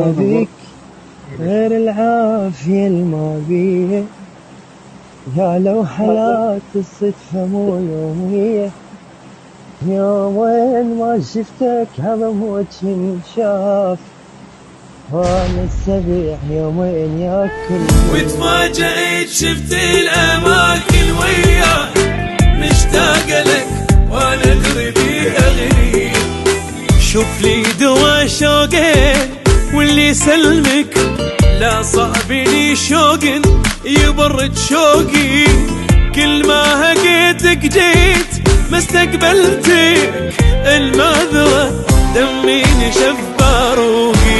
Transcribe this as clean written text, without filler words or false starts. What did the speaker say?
مابيك غير العافيه المابيه، يا لو حياة الصدفة مو يومية، يومين ما شفتك همم وجهي انشاف، وانا السبيع يومين ياكل. وتفاجئت شفت الاماكن وياك، مشتاق لك وانا قريبي اغني. شوف لي دوا شوقين واللي يسلمك، لا صعب لي شوق يبرد شوقي. كل ما هقيتك جيت ما استقبلتك، المعذرة دمي نشف باروقي.